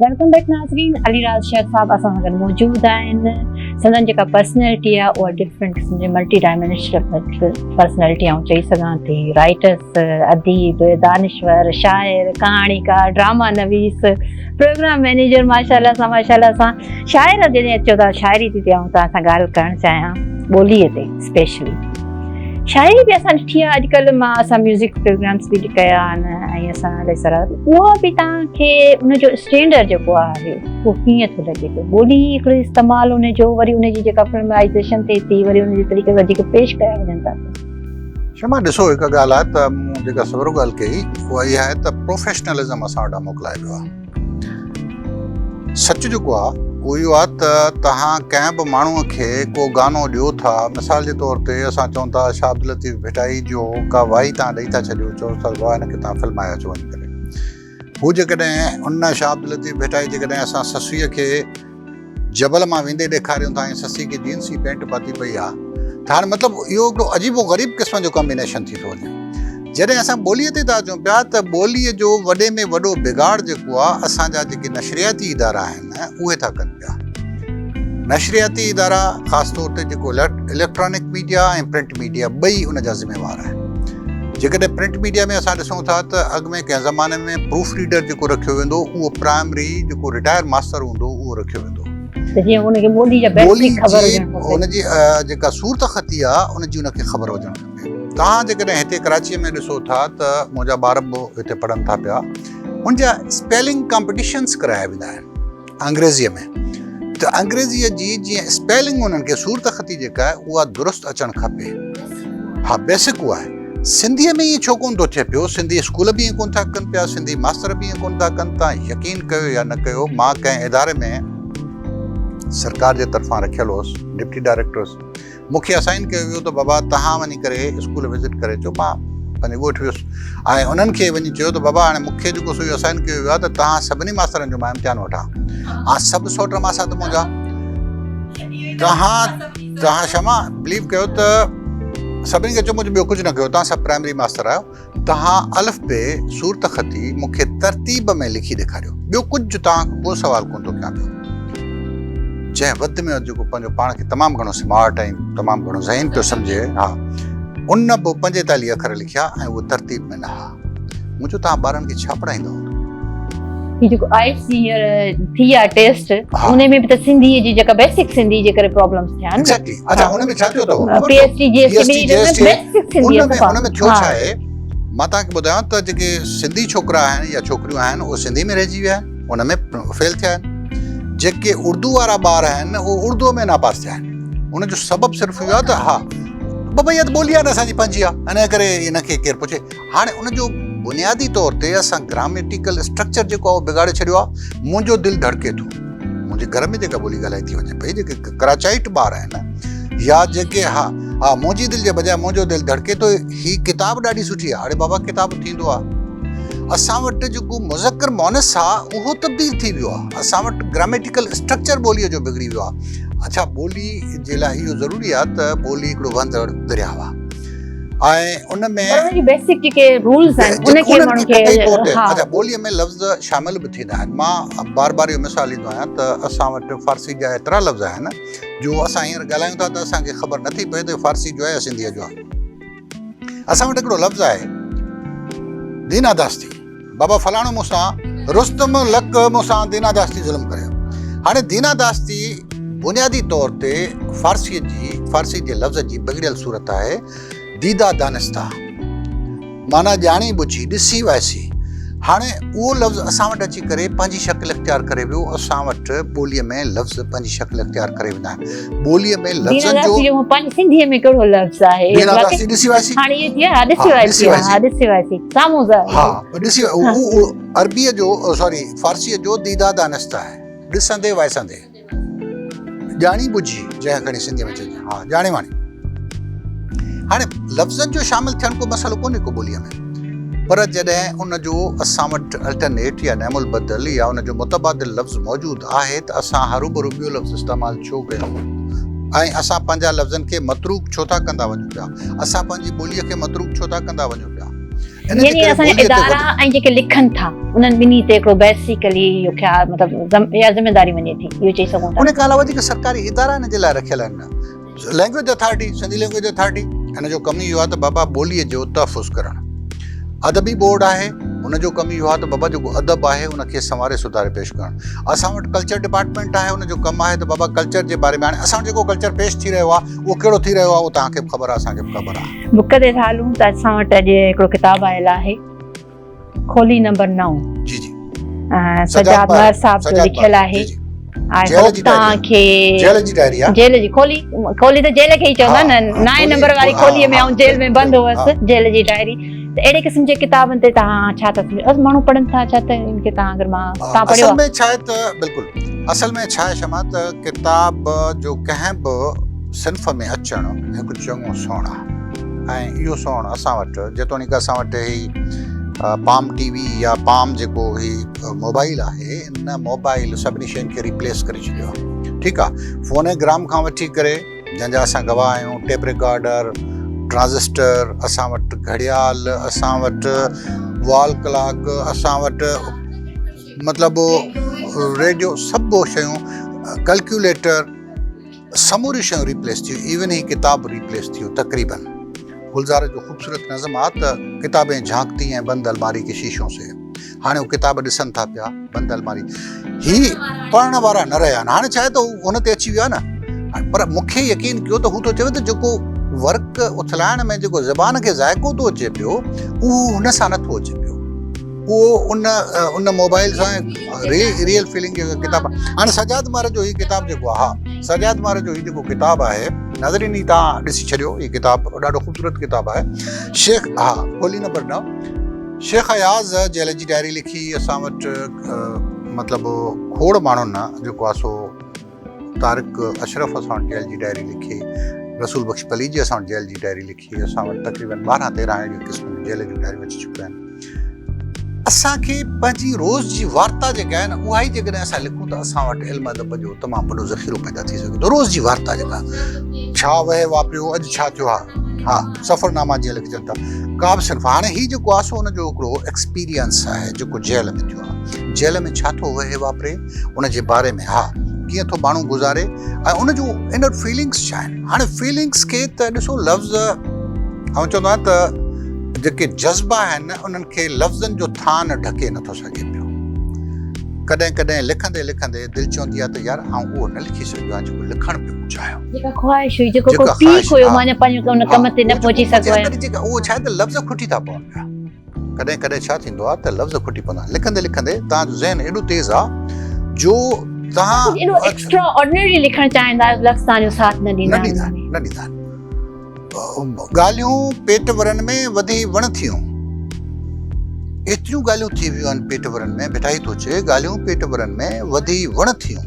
Welcome back नाज़रीन। अलीराज शेख साहब असां सां गॾु मौजूदु आहिनि। संदन जेका पर्सनैलिटी आहे उहा डिफरेंट क़िस्म जी मल्टी डायमेंशनल पर्सनैलिटी आऊं चई सघां थी। राइटर्स, अदीब, दानिश्वर, शाइर, कहाणीकार, ड्रामा नवीस, प्रोग्राम मैनेजर, माशाल्लाह सां शाइर जॾहिं अचो था शाइरी थी आऊं तव्हां सां ॻाल्हि करणु चाहियां ॿोलीअ ते स्पेशली। शाइरी बि असां ॾिठी आहे अॼुकल्ह असां म्यूज़िक प्रोग्राम्स बि कया आहिनि ऐं असां ॾिस रहा उहा बि तव्हांखे उनजो स्टैंडर्ड जेको आहे उहो कीअं थो लॻे पियो। ॿोली हिकिड़ो इस्तेमालु उनजो, वरी उनजी जेका फिल्माइज़ेशन थिए थी, वरी उनजे तरीक़े वधीक पेश कया वञनि था। क्षमा ॾिसो, हिकु ॻाल्हि आहे त मूं जेका सवरो ॻाल्हि कई उहा इहा आहे त प्रोफेशनलिज़म असां वटां मोकिलाए वियो आहे। सच जेको आहे उहो इहो आहे त तव्हां कंहिं बि माण्हूअ खे को गानो ॾियो था, मिसाल जे तौर ते असां चऊं था शाह अब्दुल लतीफ़ भिटाई जो का वाई तव्हां ॾेई था छॾियो, चओ था वाह हिनखे तव्हां फिल्माए अचो वञी करे। हू जेकॾहिं उन शाह अब्दुल लतीफ़ भिटाई जेकॾहिं असां ससीअ खे जबल मां वेंदे ॾेखारियूं था ऐं ससी खे जींस जी पैंट पाती पई आहे त हाणे मतिलबु इहो हिकिड़ो अजीबो ग़रीब क़िस्म जो कॉम्बिनेशन थी थो वञे। जॾहिं असां ॿोलीअ ते था अचूं पिया त ॿोलीअ जो वॾे में वॾो बिगाड़ जेको आहे असांजा जेके नशरियाती इदारा आहिनि उहे था कनि पिया। नशरियाती इदारा ख़ासि तौर ते जेको इलेक्ट्रॉनिक मीडिया ऐं प्रिंट मीडिया ॿई उन जा ज़िम्मेवार आहिनि। जेकॾहिं प्रिंट मीडिया में असां ॾिसूं था त अॻु में कंहिं ज़माने में प्रूफ रीडर जेको रखियो वेंदो उहो प्राइमरी जेको रिटायर मास्टर हूंदो उहो रखियो वेंदो। उनजी जेका सूरत ख़ती आहे उनजी उनखे ख़बर हुजणु खपे। तव्हां जेकॾहिं हिते कराचीअ में ॾिसो था त मुंहिंजा ॿार बि हिते पढ़नि था पिया, उनजा स्पेलिंग कॉम्पिटिशन्स कराया वेंदा आहिनि अंग्रेज़ीअ में। त अंग्रेज़ीअ जी जीअं स्पेलिंग उन्हनि खे सूरत ख़ती जेका आहे उहा दुरुस्त अचणु खपे। हा, बेसिक उहा आहे। सिंधीअ में ईअं छो कोन थो थिए पियो? सिंधी स्कूल बि ईअं कोन था कनि पिया, सिंधी मास्टर बि ईअं कोन था कनि। तव्हां यकीन कयो या न कयो, मां कंहिं इदारे में सरकार जे तरफ़ां रखियल हुउसि, डिप्टी डायरेक्टर हुउसि। मूंखे असाइन कयो वियो त बाबा तव्हां वञी करे स्कूल विज़िट करे अचो। मां पंहिंजे ॻोठु वियुसि ऐं उन्हनि खे वञी चयो त बाबा हाणे मूंखे जेको सो असाइन कयो वियो आहे त तव्हां सभिनी मास्तरनि जो मां इम्तिहान वठां। सभु सौट मासा त मुंहिंजा तव्हां क्षमा बिलीव कयो त सभिनी खे चयो, मुंहिंजो ॿियो कुझु न कयो, तव्हां सभु प्राइमरी मास्टर आहियो, तव्हां अलिफ बे सूरत ख़ती मूंखे तरतीब में लिखी ॾेखारियो, ॿियो कुझु तव्हां को सवाल कोन थो कयां पियो। जंहिं वक़्त में जेको पंहिंजो पाण खे तमामु घणो स्मार्ट ऐं तमामु घणो ज़हीन पियो सम्झे, हा, उन बि 45 अखर लिखिया ऐं उहो तरतीब में न हा। मूं चयो तव्हां ॿारनि खे छा पढ़ाईंदव? जेको आइट्स थी आहे टेस्ट, उन में बि त सिंधीअ जी जेका बेसिक सिंधी जे करे प्रॉब्लम्स थिया आहिनि। एक्जेक्टली। अच्छा, उन में छा थियो अथव? पीएचडी जीएसटी बेसिक सिंधी उन में थियो छा आहे, मां तव्हांखे ॿुधायां त जेके सिंधी छोकिरा आहिनि या छोकिरियूं आहिनि उहे सिंधी में रहिजी विया आहिनि, उन में फेल थिया आहिनि। जेके उर्दू वारा ॿार आहिनि उहे उर्दू में नापास थिया आहिनि। उनजो सबबु सिर्फ़ु इहो आहे त हा बाबा इहा त ॿोली आहे न असांजी पंहिंजी आहे, इन करे इनखे केरु पुछे। हाणे उनजो बुनियादी तौर ते असां ग्रामेटिकल स्ट्रक्चर जेको आहे उहो बिगाड़े छॾियो आहे। मुंहिंजो दिलि धड़के थो, मुंहिंजे घर में जेका ॿोली ॻाल्हाई थी वञे पई, जेके कराचाइट ॿार आहिनि या जेके हा मुंहिंजी दिलि जे बजाए मुंहिंजो दिलि धड़के थो। ही किताबु ॾाढी सुठी आहे, अड़े बाबा किताबु थींदो आहे। असां वटि जेको मुज़क्कर मुअनस आहे उहो तब्दील थी वियो आहे। असां वटि ग्रामेटिकल स्ट्रक्चर ॿोलीअ जो बिगड़ी वियो आहे। अच्छा, ॿोली जे लाइ इहो ज़रूरी आहे त ॿोली हिकिड़ो वंदड़ दरियाव आहे ऐं उन में बेसिक जेके रूल्स आहिनि उनखे माण्हू खे। अच्छा, ॿोलीअ में लफ़्ज़ शामिल बि थींदा आहिनि। मां बार बार इहो मिसाल ॾींदो आहियां त असां वटि फ़ारसी जा एतिरा लफ़्ज़ आहिनि जो असां हींअर ॻाल्हायूं था त असांखे ख़बर नथी पए त फ़ारसी जो आहे या सिंधीअ जो आहे। असां वटि हिकिड़ो लफ़्ज़ आहे दीनादास्ती। बाबा फलाणो मूंसां रुस्तम लक मूंसां दीनादास्ती ज़ुल्म कयो। हाणे दीनादास्ती बुनियादी तौर ते फ़ारसी जे लफ़्ज़ जी बिगड़ियल सूरत आहे दीदा दानिस्ता, माना ॼाणी ॿुझी ॾिसी वैसी। हाणे उहो लफ़्ज़ असां वटि अची करे पंहिंजी शक्ल इख्तियार करे वियो। असां वटि ॿोलीअ में लफ़्ज़ पंहिंजी शक्ल इख्तियार करे वेंदा आहिनि। ॿोलीअ में लफ़्ज़नि जो पंहिंजी सिंधीअ में कहिड़ो लफ़्ज़ आहे? दीनादास्ती ॾिसी वैसी। हाणे ये थिया ॾिसी वैसी साम्हूं जा। हा, ॾिसी अरबीअ जो सॉरी फ़ारसीअ जो दीदा दानिस्ता आहे, ॾिसंदे वैसंदे, ॼाणी ॿुझी जंहिं खणी सिंधीअ में चइजे, हा ॼाणे वाणी। हाणे लफ़्ज़नि जो शामिल थियणु को मसइलो कोन्हे को ॿोलीअ में, पर जॾहिं उनजो असां वटि अल्टरनेट या नैमुल बदल या उनजो मुतबादिल लफ़्ज़ मौजूदु आहे त असां हरूभरू ॿियो लफ़्ज़ इस्तेमालु छो कयूं ऐं असां पंहिंजा लफ़्ज़नि खे मतरूक छो था कंदा वञूं पिया? असां पंहिंजी ॿोलीअ खे मतरूक छो था कंदा वञूं पिया? यानी असांजा इदारा ऐं जेके लिखनि था उन्हनि ॿिन्ही ते हिकिड़ो बेसिकली इहो ख़्यालु मतिलबु इहा ज़िमेदारी वञे थी, इहो चई सघूं था। उन खां अलावा जेके सरकारी इदारा हिन जे लाइ रखियल आहिनि, language authority, Sindhi language authority, हिन जो कमु इहो आहे त बाबा ॿोलीअ जो तहफ़ुज़ करणु। अदबी बोर्ड आहे, हुनजो कमु इहो आहे त बाबा जेको अदब आहे उनखे संवारे सुधारे पेश करणु। असां वटि कल्चर डिपार्टमेंट आहे, हुनजो कमु आहे त बाबा कल्चर जे बारे में, हाणे असां वटि जेको कल्चर पेश थी रहियो आहे उहो कहिड़ो थी रहियो आहे उहो तव्हांखे बि ख़बर आहे, असांखे बि ख़बर आहे। बुक ते हलूं त असां वटि अॼु हिकिड़ो किताबु आयल आहे, खोली नंबर 9। जी जी, सजाद महर साहब जो लिखियल आहे। आई होप तव्हांखे जेल जी डायरी आहे, जेल जी खोली त जेल खे ई चवंदा न, 9 नंबर वारी खोलीअ में ऐं जेल में बंदि हुअसि, जेल जी डायरी। त अहिड़े क़िस्म जे किताबनि ते तव्हां छा था सम्झो, माण्हू पढ़नि था छा, त इनखे तव्हां अगरि तव्हां पढ़ियो असल में छा आहे त बिल्कुलु असल में छा आहे शमा त किताब जो कंहिं बि सिन्फ़ में अचणु हिकु चङो सोण आहे। ऐं इहो सोण असां वटि जेतोणीकि असां वटि ही पाम टीवी या पाम जेको ही मोबाइल आहे, इन मोबाइल सभिनी शयुनि खे रिप्लेस करे छॾियो आहे। ठीकु आहे, फोनोग्राम खां वठी करे जंहिंजा असां गवाह आहियूं, टेप रिकॉर्डर, ट्रांजिस्टर, असां वटि घड़ियाल, असां वटि वॉल क्लॉक, असां वटि मतिलबु रेडियो, सभु शयूं, कैलकुलेटर, समूरी शयूं रिप्लेस थियूं। इवन ही किताब रिप्लेस थियूं तक़रीबन। गुलज़ार जो ख़ूबसूरत नज़म आहे त किताबें झांकती हैं बंद अलमारी के शीशों से। हाणे उहे किताब ॾिसनि था पिया बंद अलमारी, ही पढ़ण वारा न रहिया आहिनि। हाणे छा आहे त हुन ते अची वियो आहे न, पर मूंखे यकीन कयो त हू थो चवे त जेको वर्क उथलाइण में जेको ज़बान खे ज़ाइक़ो थो अचे पियो, उहो हुन सां नथो अचे पियो, उहो उन मोबाइल सां रियल फीलिंग जो किताब। हाणे सजाद महर जो ही किताब जेको आहे, हा सजाद महर जो ही जेको किताब आहे, नज़रीन ई तव्हां ॾिसी छॾियो, ही किताब ॾाढो ख़ूबसूरत किताब आहे। शेख, हा खोली नंबर 9, शेख अयाज़ जेल जी डायरी लिखी। असां वटि मतिलबु खोड़ माण्हुनि न जेको आहे सो तारिक अशरफ असां वटि जेल जी डायरी लिखी, रसूल बख्श पली जी असां वटि जेल जी डायरी लिखी। असां वटि तक़रीबन 12-13 अहिड़ियूं क़िस्म जी जेल जूं डायरियूं अची चुकियूं आहिनि। असांखे पंहिंजी रोज़ जी वार्ता जेका आहे न, उहा ई जेकॾहिं असां लिखूं त असां वटि इल्म अदब जो तमामु वॾो ज़ख़ीरो पैदा थी सघे थो। रोज़ जी वार्ता जेका, छा वहे वापिरियो, अॼु छा थियो आहे, हा सफ़रनामा जीअं लिखजनि था, का बि सिर्फ़ु हाणे ही जेको आहे सो हुनजो हिकिड़ो एक्सपीरियंस आहे जेको जेल में थियो आहे। जेल में छा थो वहे वापिरे उन जे बारे में, हा कीअं थो माण्हू गुज़ारे, ऐं उनजो इनर फीलिंग्स छा आहिनि। हाणे फीलिंग्स खे त ॾिसो, लफ़्ज़ ऐं चवंदो आहियां त जेके जज़्बा आहिनि उन्हनि खे लफ़्ज़नि जो थान ढके नथो सघे पियो। कॾहिं कॾहिं लिखंदे लिखंदे दिलि चवंदी आहे त यार आउं उहो न लिखी सघियो आहियां जेको लिखण पियो चाहियो, जेका ख़्वाहिश हुई, जेको को पीक हुयो, मां पंहिंजे उन कम ते न पहुची सघियो आहियां। उहो छा आहे त लफ़्ज़ खुटी था पवनि पिया। कॾहिं कॾहिं छा थींदो आहे त लफ़्ज़ खुटी पवंदा, लिखंदे लिखंदे तव्हांजो ज़हन एॾो तेज़ आहे जो तव्हां एॾो एक्स्ट्रा ऑर्डिनरी लिखणु चाहींदा आहियो, लफ़्ज़ तव्हांजो साथ न ॾींदा। ॻाल्हियूं पेट वरनि में वधी वण थियूं, एतिरियूं ॻाल्हियूं थी वियूं आहिनि पेट वरनि में, मिठाई थो अचे, ॻाल्हियूं पेट वरनि में वधी वण थियूं,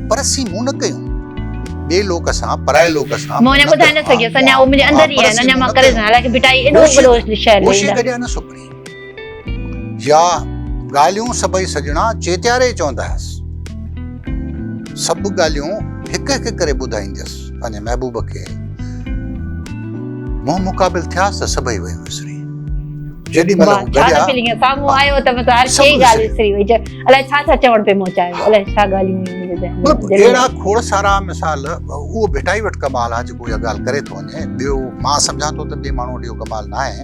पर असीं मूं न कयूं। ॿिए लोक सां, पराए लोक सां मां ॿुधाए न सघियसि, अञा उहो मुंहिंजे अंदरि ई आहे, अञा मां करे हालांकि मिठाई एॾो वॾो शइ कोशिशि कॾहिं न सुपड़ी। या ॻाल्हियूं सभई सॼणा चेत्यारे चवंदा हुआसीं, सभु ॻाल्हियूं हिकु हिकु करे ॿुधाईंदसि पंहिंजे महबूब खे, मुंहुं मुक़ाबिल थियासि त सभई वयूं विसरी। जेॾी महिल साम्हूं आयो त मतिलबु हर शइ ॻाल्हि विसरी वई, अलाए छा छा चवण पे मूं चाहियो, अलाए छा ॻाल्हियूं। अहिड़ा खोड़ सारा मिसाल, उहो भिटाई वटि कमाल आहे जेको इहा ॻाल्हि करे थो वञे। ॿियो मां सम्झां थो त ॿिए माण्हू वटि इहो कमाल न आहे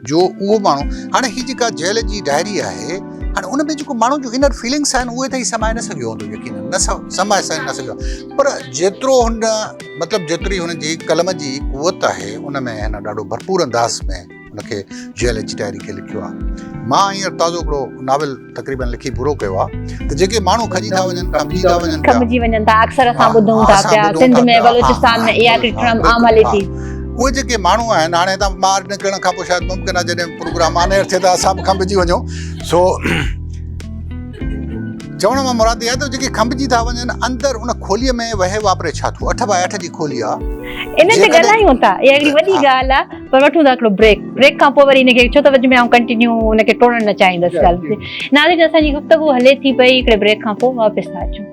जो उहो माण्हू, हाणे ही जेका जेल जी डायरी आहे, हाणे उन में जेको माण्हू जो इनर फीलिंग्स आहिनि उहे त ही समाए न सघियो हूंदो, यकीन न समाए न सघियो, पर जेतिरो हुन मतिलबु जेतिरी हुनजी कलम जी क़ुवत आहे उन में हिन ॾाढो भरपूर अंदाज़ में उनखे जेल जी डायरी खे लिखियो आहे। मां हींअर ताज़ो हिकिड़ो नावल तक़रीबन लिखी पूरो कयो आहे त जेके माण्हू खजी था वञनि, कमजी वञनि था, अक्सर असां ॿुधूं था पिया सिंध में, बलूचिस्तान में इहा क्रिम आम हले थी। उहे जेके माण्हू आहिनि, हाणे तव्हां ॿाहिरि निकिरण खां पोइ शायदि मुमकिन आहे जॾहिं प्रोग्राम ऑन एयर थिए त असां बि खंभिजी वञूं। सो चवण मां मुराद इहा आहे त जेके खंभिजी था वञनि, अंदरि उन खोलीअ में वहे वापरे छा थो। 8x8 जी खोली आहे, इन ते ॻाल्हायूं था, इहा हिकिड़ी वॾी ॻाल्हि आहे, पर वठूं था हिकिड़ो ब्रेक खां पोइ वरी इनखे छो त वॼ में आउं कंटिन्यू उनखे टोड़णु न चाहींदसि ॻाल्हि ते। नाले असांजी गुफ़्तगू हले थी पई, हिकिड़े ब्रेक खां पोइ वापसि था अचूं।